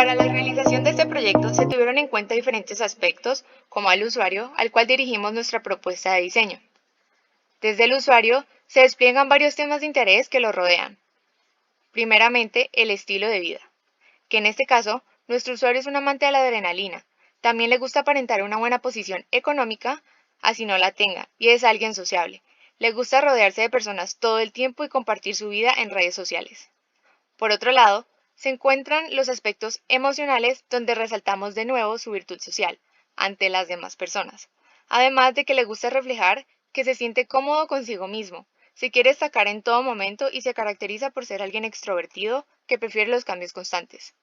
Para la realización de este proyecto se tuvieron en cuenta diferentes aspectos, como al usuario, al cual dirigimos nuestra propuesta de diseño. Desde el usuario se despliegan varios temas de interés que lo rodean. Primeramente, el estilo de vida, que en este caso, nuestro usuario es un amante de la adrenalina. También le gusta aparentar una buena posición económica, así no la tenga, y es alguien sociable. Le gusta rodearse de personas todo el tiempo y compartir su vida en redes sociales. Por otro lado, se encuentran los aspectos emocionales donde resaltamos de nuevo su virtud social ante las demás personas, además de que le gusta reflejar que se siente cómodo consigo mismo, se quiere destacar en todo momento y se caracteriza por ser alguien extrovertido que prefiere los cambios constantes.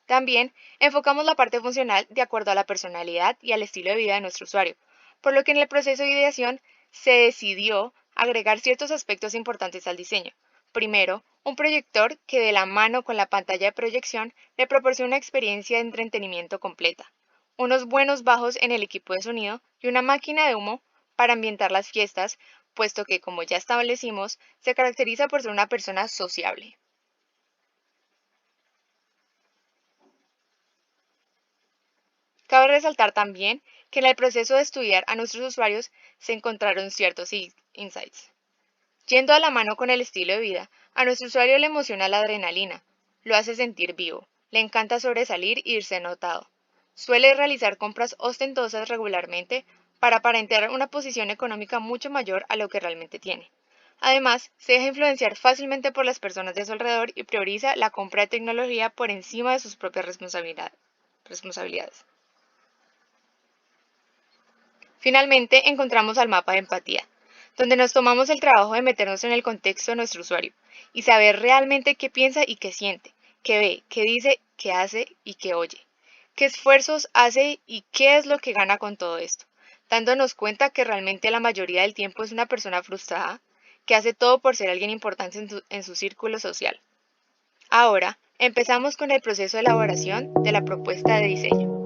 También enfocamos la parte funcional de acuerdo a la personalidad y al estilo de vida de nuestro usuario, por lo que en el proceso de ideación se decidió agregar ciertos aspectos importantes al diseño. Primero, un proyector que de la mano con la pantalla de proyección le proporciona una experiencia de entretenimiento completa, unos buenos bajos en el equipo de sonido y una máquina de humo para ambientar las fiestas, puesto que, como ya establecimos, se caracteriza por ser una persona sociable. Cabe resaltar también que en el proceso de estudiar a nuestros usuarios se encontraron ciertos insights. Yendo a la mano con el estilo de vida, a nuestro usuario le emociona la adrenalina, lo hace sentir vivo, le encanta sobresalir y irse notado. Suele realizar compras ostentosas regularmente para aparentar una posición económica mucho mayor a lo que realmente tiene. Además, se deja influenciar fácilmente por las personas de su alrededor y prioriza la compra de tecnología por encima de sus propias responsabilidades. Finalmente, encontramos al mapa de empatía, donde nos tomamos el trabajo de meternos en el contexto de nuestro usuario y saber realmente qué piensa y qué siente, qué ve, qué dice, qué hace y qué oye, qué esfuerzos hace y qué es lo que gana con todo esto, dándonos cuenta que realmente la mayoría del tiempo es una persona frustrada, que hace todo por ser alguien importante en su círculo social. Ahora, empezamos con el proceso de elaboración de la propuesta de diseño.